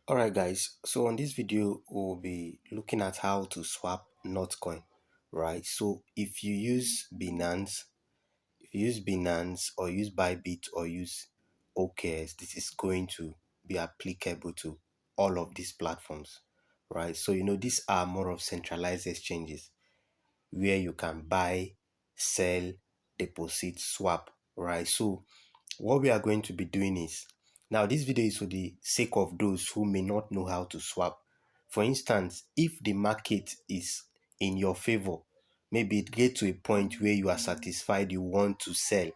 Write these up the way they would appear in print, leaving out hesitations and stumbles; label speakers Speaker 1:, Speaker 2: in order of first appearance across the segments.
Speaker 1: Alright guys, so on this video we'll be looking at how to swap Notcoin, right? So if you use Binance or use Bybit or use OKX, this is going to be applicable to all of these platforms, right? So these are more of centralized exchanges where you can buy, sell, deposit, swap, right? So what we are going to be doing is, now this video is for the sake of those who may not know how to swap. For instance, if the market is in your favor, maybe it get to a point where you are satisfied, you want to sell.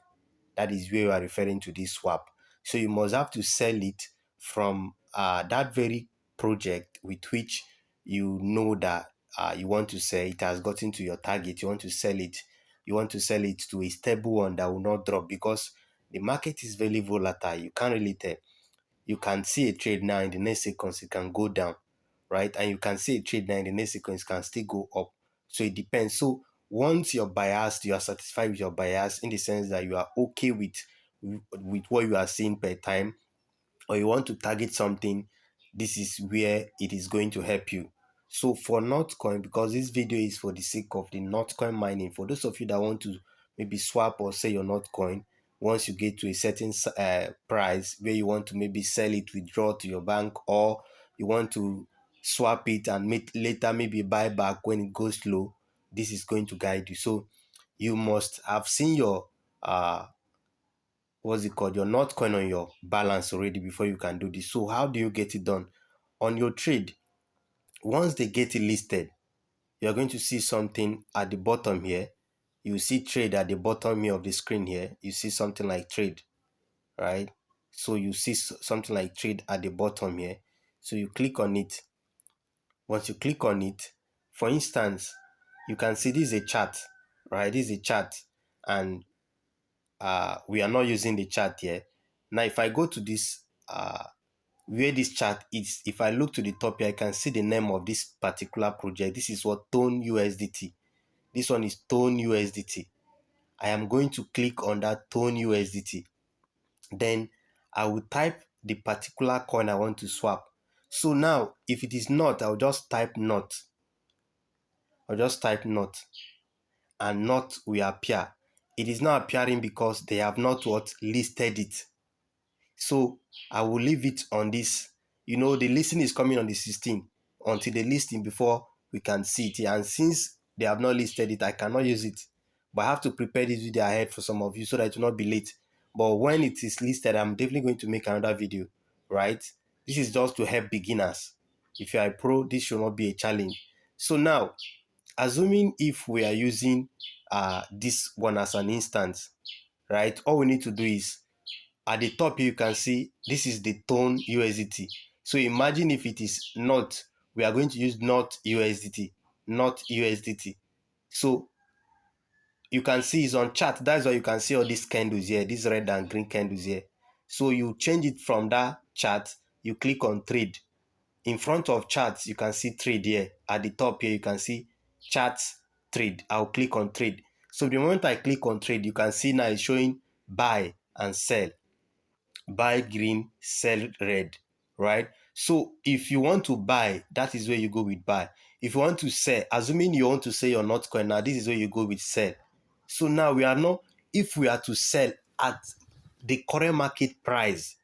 Speaker 1: That is where you are referring to this swap. So you must have to sell it from that very project with which you know that you want to sell. It has gotten to your target. You want to sell it. You want to sell it to a stable one that will not drop, because the market is very volatile. You can't really tell. You can see a trade now, in the next seconds it can go down, right? And you can see a trade now, in the next seconds it can still go up. So it depends. So once you're biased, you are satisfied with your bias, in the sense that you are okay with what you are seeing per time, or you want to target something, this is where it is going to help you. So for Notcoin, because this video is for the sake of the Notcoin mining, for those of you that want to maybe swap or sell your Notcoin, once you get to a certain price where you want to maybe sell it, withdraw to your bank, or you want to swap it and later maybe buy back when it goes low, this is going to guide you. So you must have seen your what's it called, your Notcoin on your balance already before you can do this. So how do you get it done? On your trade, once they get it listed, you're going to see something at the bottom here. You see trade at the bottom here of the screen here. You see something like trade, right? So you see something like trade at the bottom here. So you click on it. Once you click on it, for instance, you can see this is a chart, right? This is a chart, and we are not using the chart here. Now, if I go to this where this chart is, if I look to the top here, I can see the name of this particular project. This is what Tone USDT. This one is Tone USDT. I am going to click on that Tone USDT. Then I will type the particular coin I want to swap. So now, if it is not, I'll just type not. I'll just type not, and not will appear. It is not appearing because they have not what listed it. So I will leave it on this. The listing is coming on the 16th, until the listing before we can see it. And since they have not listed it, I cannot use it. But I have to prepare this video ahead for some of you so that it will not be late. But when it is listed, I'm definitely going to make another video, right? This is just to help beginners. If you are a pro, this should not be a challenge. So now, assuming if we are using this one as an instance, right? All we need to do is, at the top here, you can see this is the Tone USDT. So imagine if it is not, we are going to use not USDT, not USDT. So you can see it's on chart. That's why you can see all these candles here, these red and green candles here. So you change it from that chart, you click on trade. In front of charts, you can see trade here. At the top here, you can see charts, trade. I'll click on trade. So the moment I click on trade, you can see now it's showing buy and sell. Buy green, sell red, right? So if you want to buy, that is where you go with buy. If you want to sell, assuming you want to sell your Notcoin, now this is where you go with sell. So now we are not, if we are to sell at the current market price,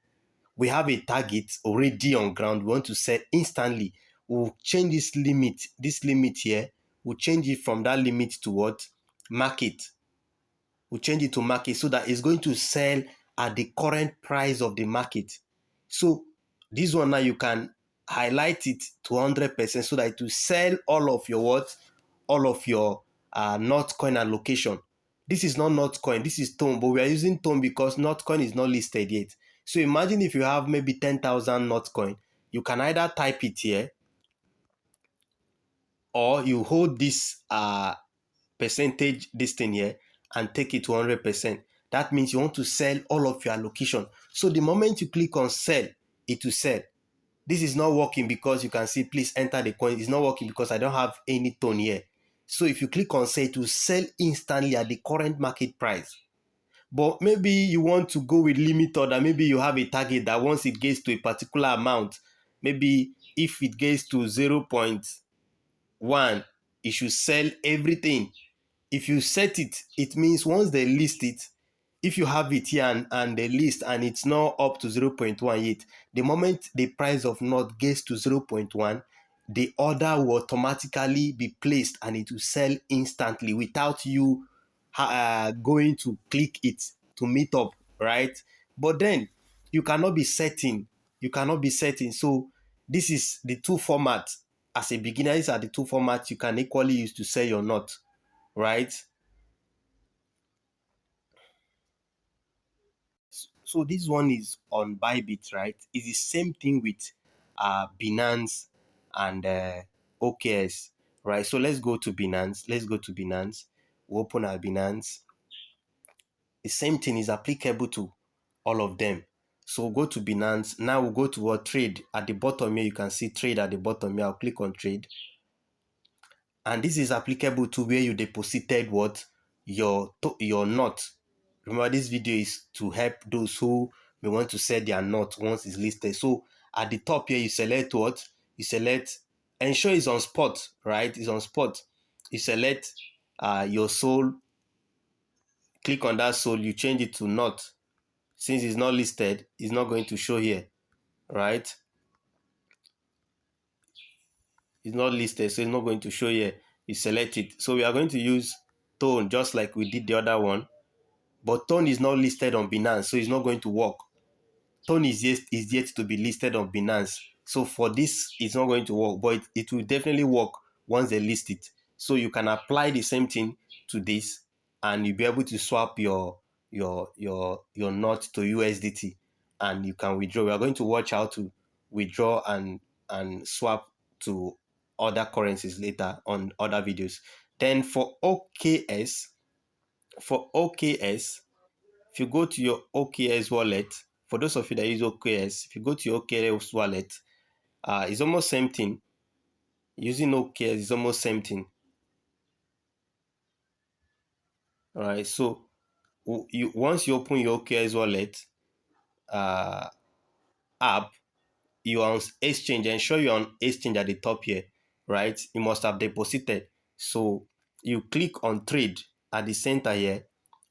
Speaker 1: we have a target already on ground. We want to sell instantly. We'll change this limit here. We'll change it from that limit to what? Market. We'll change it to market, so that it's going to sell at the current price of the market. So this one now, you can highlight it to 100%, so that it will sell all of your what? All of your Notcoin allocation. This is not Notcoin, this is Tone, but we are using Tone because Notcoin is not listed yet. So imagine if you have maybe 10,000 Notcoin, you can either type it here, or you hold this percentage, this thing here, and take it to 100%. That means you want to sell all of your allocation. So the moment you click on sell, it will sell. This is not working because you can see, please enter the coin. It's not working because I don't have any Tone here. So if you click on sell, it will sell instantly at the current market price. But maybe you want to go with limit order. Maybe you have a target that once it gets to a particular amount, maybe if it gets to 0.1, it should sell everything. If you set it, it means once they list it, if you have it here and they list and it's not up to 0.1 yet, the moment the price of Not gets to 0.1, the order will automatically be placed and it will sell instantly without you going to click it to meet up, right? But then you cannot be setting. You cannot be setting. So this is the two formats. As a beginner, these are the two formats you can equally use to sell your Not, right? So this one is on Bybit, right? It's the same thing with Binance and OKX, right? So let's go to Binance. Let's go to Binance. We open our Binance. The same thing is applicable to all of them. So we'll go to Binance. Now we'll go to what trade. At the bottom here, you can see trade at the bottom here. I'll click on trade. And this is applicable to where you deposited what your Not. Remember, this video is to help those who may want to sell their Not once it's listed. So at the top here, you select what? You select, ensure it's on spot, right? It's on spot. You select your soul, click on that soul, you change it to Not. Since it's not listed, it's not going to show here, right? It's not listed, so it's not going to show here. You select it. So we are going to use tone just like we did the other one. But tone is not listed on Binance, so it's not going to work. Tone is yet to be listed on Binance. So for this, it's not going to work, but it will definitely work once they list it. So you can apply the same thing to this, and you'll be able to swap your Not to USDT, and you can withdraw. We are going to watch how to withdraw and swap to other currencies later on other videos. Then for OKS, if you go to your OKS wallet, for those of you that use OKS, if you go to your OKS wallet, it's almost same thing. Using OKS is almost same thing. All right. So once you open your OKS wallet app, you are on exchange. Ensure you're on exchange at the top here, right? You must have deposited. So you click on trade at the center here.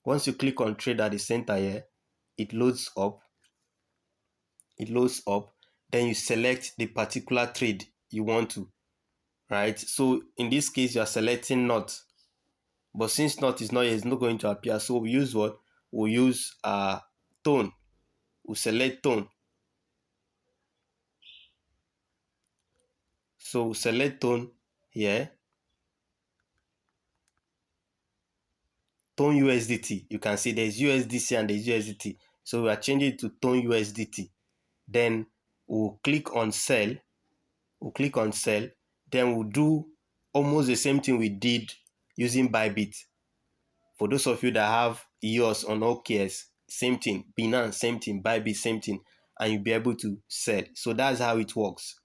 Speaker 1: Once you click on trade at the center here, it loads up. It loads up. Then you select the particular trade you want to, right? So in this case, you are selecting Not. But since Not is not here, it's not going to appear. So we use what? We'll use tone. We'll select tone. So we'll select tone here. Tone USDT. You can see there's USDC and there's USDT. So we are changing it to Tone USDT. Then we'll click on sell. We'll click on sell. Then we'll do almost the same thing we did using Bybit. For those of you that have yours on OKS, same thing. Binance, same thing. Bybit, same thing. And you'll be able to sell. So that's how it works.